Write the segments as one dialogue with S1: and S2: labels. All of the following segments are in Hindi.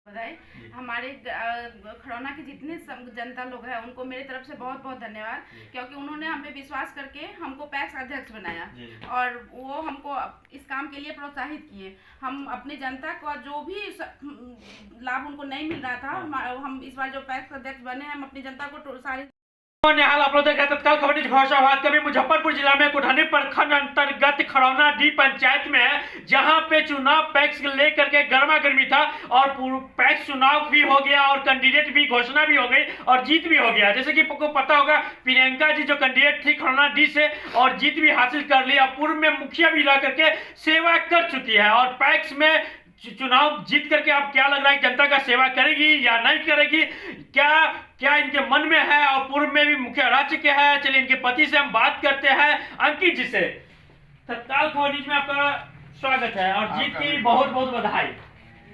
S1: बधाई। हमारे खरौना के जितने जनता लोग हैं उनको मेरी तरफ से बहुत बहुत धन्यवाद, क्योंकि उन्होंने हम पे विश्वास करके हमको पैक्स अध्यक्ष बनाया और वो हमको इस काम के लिए प्रोत्साहित किए। हम अपनी जनता का जो भी लाभ उनको नहीं मिल रहा था, हम इस बार जो पैक्स अध्यक्ष बने हम अपनी जनता को सारी
S2: हाल आप लोग देख रहे हैं तत्काल खबर न्यूज़ घोषाबाद कभी मुजफ्फरपुर जिला में कुठानी प्रखंड अंतर्गत खरौना डी पंचायत में है, जहां पे चुनाव पैक्स लेकर के गर्मा गर्मी था और पैक्स चुनाव भी हो गया और कैंडिडेट भी घोषणा भी हो गई और जीत भी हो गया। जैसे कि आपको पता होगा, प्रियंका जी जो कैंडिडेट थी खरौना डी से और जीत भी हासिल कर लिया, पूर्व में मुखिया भी रह करके सेवा कर चुकी है और पैक्स में चुनाव जीत करके अब क्या लग रहा है, जनता का सेवा करेगी या नहीं करेगी, क्या क्या इनके मन में है और पूर्व में भी मुखिया रह चुके हैं। चलिए इनके पति से हम बात करते हैं, अंकित जी से। तत्काल खबर न्यूज़ में आपका स्वागत है और जीत की बहुत बहुत बधाई।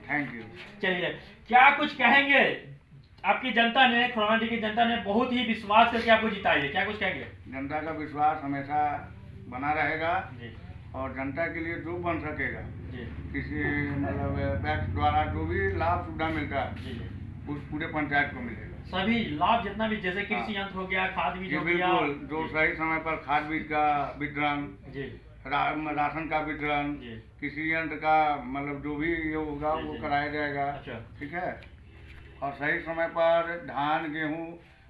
S3: Thank you.
S2: चलिए क्या कुछ कहेंगे, आपकी जनता ने, खरौना डी की जनता ने बहुत ही विश्वास करके आपको जिताई है, क्या कुछ कहेंगे?
S3: जनता का विश्वास हमेशा बना रहेगा
S2: जी।
S3: और जनता के लिए जो बन सकेगा
S2: जी।
S3: किसी मतलब पैक्स द्वारा जो भी लाभ सुविधा मिलता है
S2: जी।
S3: उस पूरे पंचायत को मिलेगा।
S2: सभी लाभ जितना भी, जैसे कृषि यंत्र हो गया, खाद बीज
S3: जी
S2: हो गया,
S3: बिल्कुल, जो सही समय पर खाद बीज का वितरण,
S2: जी
S3: राशन का वितरण,
S2: जी,
S3: कृषि यंत्र का मतलब जो भी ये होगा
S2: जी,
S3: वो
S2: जी।
S3: कराया जाएगा।
S2: अच्छा।
S3: ठीक है, और सही समय पर धान गेहूँ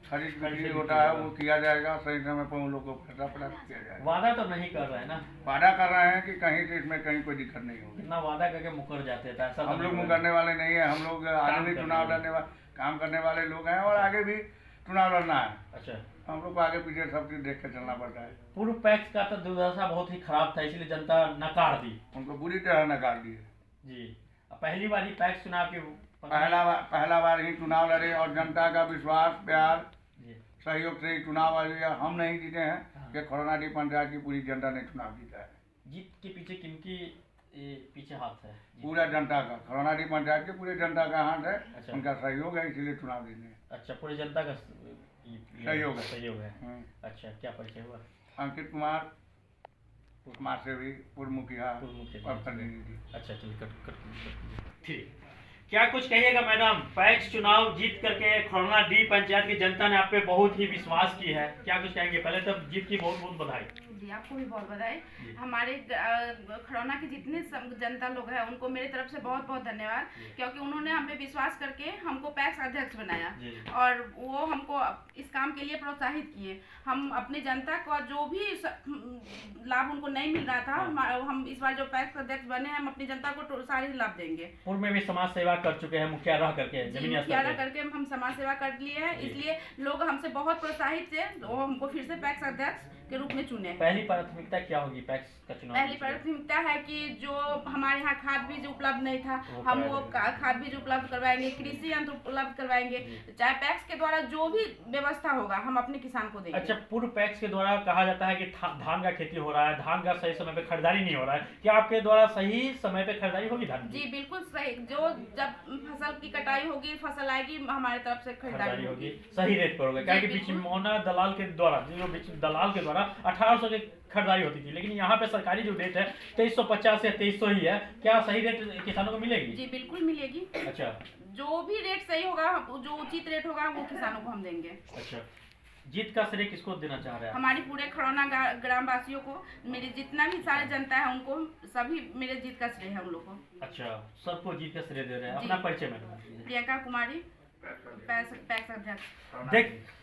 S3: खरीद बिक्री होता है वो किया जाएगा, सही समय पर उन लोगों को पैसा प्राप्त किया जाएगा।
S2: वादा तो नहीं कर रहे हैं ना?
S3: वादा कर रहे हैं कि कहीं से इसमें कहीं कोई दिक्कत नहीं होगी।
S2: कितना वादा करके मुकर जाते हैं, ऐसा
S3: हम लोग मुकरने वाले नहीं है, हम लोग आगे भी चुनाव लड़ने वाले, काम करने वाले लोग हैं और आगे भी चुनाव लड़ना है।
S2: अच्छा,
S3: हम लोग को आगे पीछे सब चीज देख कर चलना पड़ता है।
S2: पूर्व पैक्स का तो दुर्दशा बहुत ही खराब था, इसलिए जनता नकार दी।
S3: उनको बुरी तरह नकार दिए।
S2: जी, अब पहली बार ही पैक्स चुनाव के
S3: पहला बार ही चुनाव लड़े और जनता का विश्वास प्यार
S2: जी।
S3: सहयोग से ही चुनाव आ गया। हम नहीं जीते हैं
S2: हाँ।
S3: कि खरौना डी पंचायत की पूरी जनता ने चुनाव जीता है।
S2: जीत के पीछे किनकी पीछे हाथ है? जी।
S3: पूरा जनता का, खरौना डी पंचायत के पूरे जनता का हाथ है।
S2: अच्छा।
S3: उनका सहयोग है, इसीलिए चुनाव जीते हैं।
S2: अच्छा, पूरी जनता का
S3: सहयोग है।
S2: सहयोग है। अच्छा, क्या परिचय हुआ?
S3: अंकित कुमार कुमार से भी पूर्व मुखिया
S2: पूर्व मुखिया
S3: और प्रतिनिधि।
S2: अच्छा, चलिए कट ठीक। क्या कुछ कहिएगा मैडम, पैक्स चुनाव जीत करके खरौना डी पंचायत की जनता ने आप पे बहुत ही विश्वास की है, क्या कुछ कहेंगे? पहले तो जीत की बहुत बहुत बधाई।
S1: जी, आपको भी बहुत बधाई। हमारे खरौना के जितने जनता लोग हैं उनको मेरी तरफ से बहुत बहुत धन्यवाद, क्योंकि उन्होंने हम पे विश्वास करके हमको पैक्स अध्यक्ष बनाया और वो हमको इस काम के लिए प्रोत्साहित किए। हम अपनी जनता का जो भी लाभ उनको नहीं मिल रहा था, हम इस बार जो पैक्स अध्यक्ष बने हम अपनी जनता को सारे लाभ देंगे।
S2: पूर्व में भी समाज सेवा कर चुके हैं, मुखिया रह करके, जमीनी
S1: मुखिया रह करके हम समाज सेवा कर लिए हैं, इसलिए लोग हमसे बहुत प्रोत्साहित थे, वो हमको फिर से पैक्स अध्यक्ष के रूप में चुने।
S2: पहली प्राथमिकता क्या होगी पैक्स का चुनाव?
S1: पहली प्राथमिकता है कि जो हमारे यहाँ खाद बीज उपलब्ध नहीं था, हम वो खाद बीज उपलब्ध करवाएंगे, कृषि यंत्र उपलब्ध करवाएंगे, चाहे पैक्स के द्वारा जो भी व्यवस्था होगा हम अपने किसान को देंगे।
S2: अच्छा, पूर्व पैक्स के द्वारा कहा जाता है कि धान का खेती हो रहा है, धान का सही समय पे खरीदारी नहीं हो रहा है, क्या आपके द्वारा सही समय पे खरीदारी होगी धान की?
S1: जी बिल्कुल सही, जो जब फसल की कटाई होगी, फसल आएगी, हमारे तरफ से खरीदारी होगी,
S2: सही रेट पर होगा। क्या कि बिचौलिया दलाल के द्वारा, जो दलाल के द्वारा 1800 की खरीदारी होती थी, लेकिन यहाँ पे सरकारी जो रेट है 2350 या 2300 ही है, क्या सही रेट किसानों को मिलेगी?
S1: जी बिल्कुल मिलेगी।
S2: अच्छा,
S1: जो भी रेट सही होगा, जो उचित रेट होगा वो किसानों को हम देंगे।
S2: अच्छा, जीत का श्रेय किसको देना चाह रहे हैं?
S1: हमारी पूरे खरौना ग्राम वासियों को, मेरी जितना भी सारे जनता है उनको सभी मेरे जीत का श्रेय है उन लोगों को।
S2: अच्छा, सबको जीत का श्रेय दे रहे हैं। अपना परिचय मैडम?
S1: प्रियंका कुमारी, पैक्स अध्यक्ष।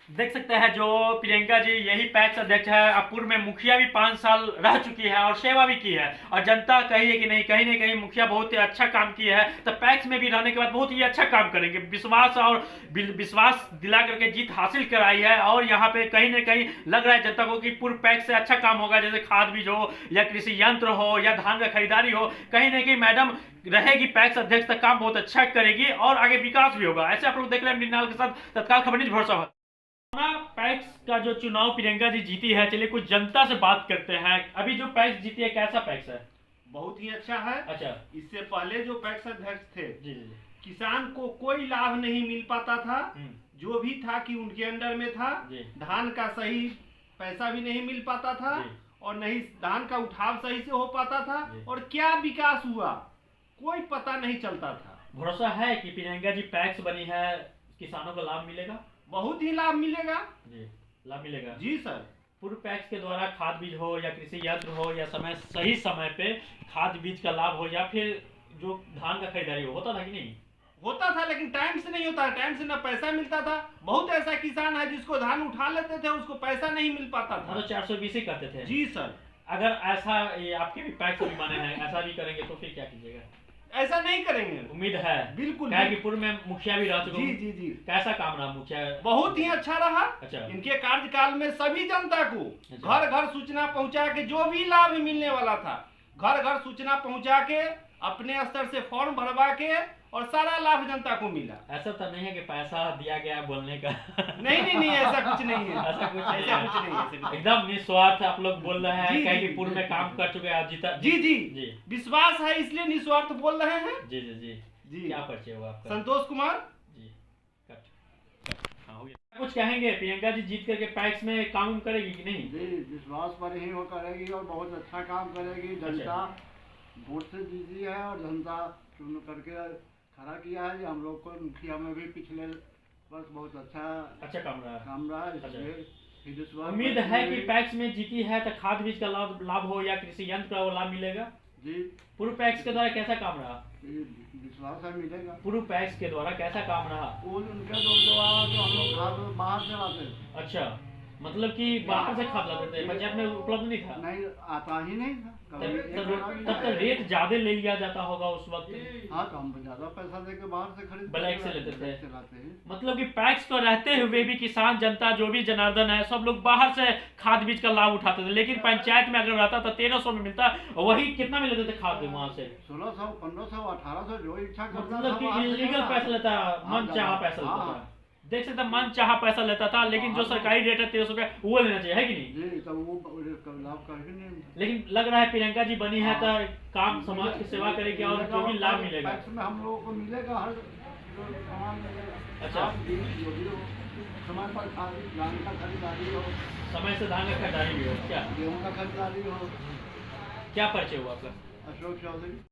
S2: देख सकते हैं जो प्रियंका जी यही पैक्स अध्यक्ष है, अब पूर्व में मुखिया भी 5 साल रह चुकी है और सेवा भी की है और जनता कही है कि नहीं, कहीं ना कहीं मुखिया बहुत ही अच्छा काम किया है, तो पैक्स में भी रहने के बाद बहुत ही अच्छा काम करेंगे। विश्वास दिला करके जीत हासिल कराई है और यहाँ पे कहीं ना कहीं लग रहा है जनता को कि पूर्व पैक्स से अच्छा काम होगा, जैसे खाद बीज हो या कृषि यंत्र हो या धान का खरीदारी हो, कहीं ना कहीं मैडम रहेगी पैक्स अध्यक्ष, तक काम बहुत अच्छा करेगी और आगे विकास भी होगा। ऐसे आप लोग देख रहे हैं मृणाल के साथ तत्काल खबर न्यूज़ घोषाबाद। पैक्स का जो चुनाव प्रियंका जी जीती है, चलिए कुछ जनता से बात करते हैं। अभी जो पैक्स जीती है, कैसा पैक्स है?
S4: बहुत ही अच्छा है।
S2: अच्छा,
S4: इससे पहले जो पैक्स अध्यक्ष थे,
S2: जी जी,
S4: किसान को कोई लाभ नहीं मिल पाता था, जो भी था कि उनके अंडर में था, धान का सही पैसा भी नहीं मिल पाता था और नहीं धान का उठाव सही से हो पाता था और क्या विकास हुआ कोई पता नहीं चलता था।
S2: भरोसा है कि प्रियंका जी पैक्स बनी है, किसानों को लाभ मिलेगा?
S4: बहुत ही लाभ मिलेगा
S2: जी, लाभ मिलेगा
S4: जी सर।
S2: पूर्व पैक्स के द्वारा खाद बीज हो या कृषि यंत्र हो या सही समय पे खाद बीज का लाभ हो या फिर जो धान का खरीदारी होता था कि नहीं?
S4: होता था, लेकिन टाइम से नहीं होता, टाइम से ना पैसा मिलता था। बहुत ऐसा किसान है जिसको धान उठा लेते थे, उसको पैसा नहीं मिल पाता था।
S2: तो 420 ही करते थे
S4: जी सर।
S2: अगर ऐसा ये आपके भी पैक्स भी बने हैं, ऐसा भी करेंगे तो फिर क्या कीजिएगा?
S4: ऐसा नहीं करेंगे,
S2: उम्मीद है
S4: बिल्कुल।
S2: क्या कि पूर्व में मुखिया भी रह चुके?
S4: जी जी जी।
S2: कैसा काम रहा मुखिया?
S4: बहुत ही अच्छा रहा।
S2: अच्छा।
S4: इनके कार्यकाल में सभी जनता को घर घर सूचना पहुंचा के जो भी लाभ मिलने वाला था, घर घर सूचना पहुंचा के अपने स्तर से फॉर्म भरवा के और सारा लाभ जनता को मिला।
S2: ऐसा तो नहीं है कि पैसा दिया गया बोलने का?
S4: नहीं, ऐसा कुछ नहीं है,
S2: ऐसा कुछ
S4: नहीं है।
S2: एकदम निस्वार्थ आप लोग बोल रहे हैं,
S4: जी,
S2: क्या कि
S4: जी,
S2: पूर्व में काम कर चुके हैं जीता?
S4: जी जी
S2: जी,
S4: विश्वास है इसलिए निस्वार्थ बोल रहे हैं।
S2: जी जी जी
S4: जी।
S2: क्या परिचय हुआ आपका?
S4: संतोष कुमार
S2: जी। हाँ, हो गया। कुछ कहेंगे प्रियंका जी जीत करके पैक्स में काम करेगी कि नहीं?
S3: जी, विश्वास पर ही वो करेगी और बहुत अच्छा काम करेगी। जनता वोट से जीती है और जनता चुन करके खड़ा किया है। हम लोग को मुखिया में भी पिछले वर्ष बहुत अच्छा
S2: काम रहा।
S3: इसलिए विश्वास
S2: उम्मीद है कि पैक्स में जीती है तो खाद बीज का लाभ हो या कृषि यंत्र का वो लाभ मिलेगा?
S3: जी।
S2: पूर्व पैक्स के द्वारा कैसा काम रहा?
S3: विश्वास है मिलेगा।
S2: पूर्व पैक्स के द्वारा कैसा काम रहा?
S3: उनके जो हम लोग खाद बाहर से लाते।
S2: अच्छा, मतलब कि बाहर से खाद लाते थे, पंजाब में उपलब्ध नहीं था?
S3: नहीं, आता ही नहीं था।
S2: तब तो रेट ज्यादा ले लिया जाता होगा उस वक्त?
S3: हाँ, तो हम ज्यादा पैसा देके बाहर से खरीद
S2: ब्लैक से लेते थे।
S3: लाते हैं।
S2: मतलब कि पैक्स को रहते हुए भी किसान जनता जो भी जनार्दन है सब लोग बाहर से खाद बीज का लाभ उठाते थे, लेकिन पंचायत में अगर रहता था 1300 में मिलता, वही कितना में लेते थे खाद वहाँ से?
S3: 1600, 1500, 1800 जो इच्छा करता
S2: मतलब कि इलीगल पैसा लेता, मन चाहा पैसा लेता था। देख सकते मन चाहा पैसा लेता था, लेकिन जो सरकारी रेट है 1300 रुपया वो लेना चाहिए, है कि नहीं?
S3: जी, तो वो लाभ कहीं नहीं।
S2: लेकिन लग रहा है प्रियंका जी बनी है तो काम समाज की सेवा करेगी और जो भी लाभ मिलेगा
S3: टैक्स में हम लोगों को मिलेगा। हर सामान मिलेगा।
S2: अच्छा।
S3: जो भी हो समय पर धान का खरीदारी हो,
S2: समय से धान का खरीदारी भी हो, क्या
S3: गेहूँ का खरीदारी हो।
S2: क्या परिचय हुआ आपका?
S3: अशोक चौधरी।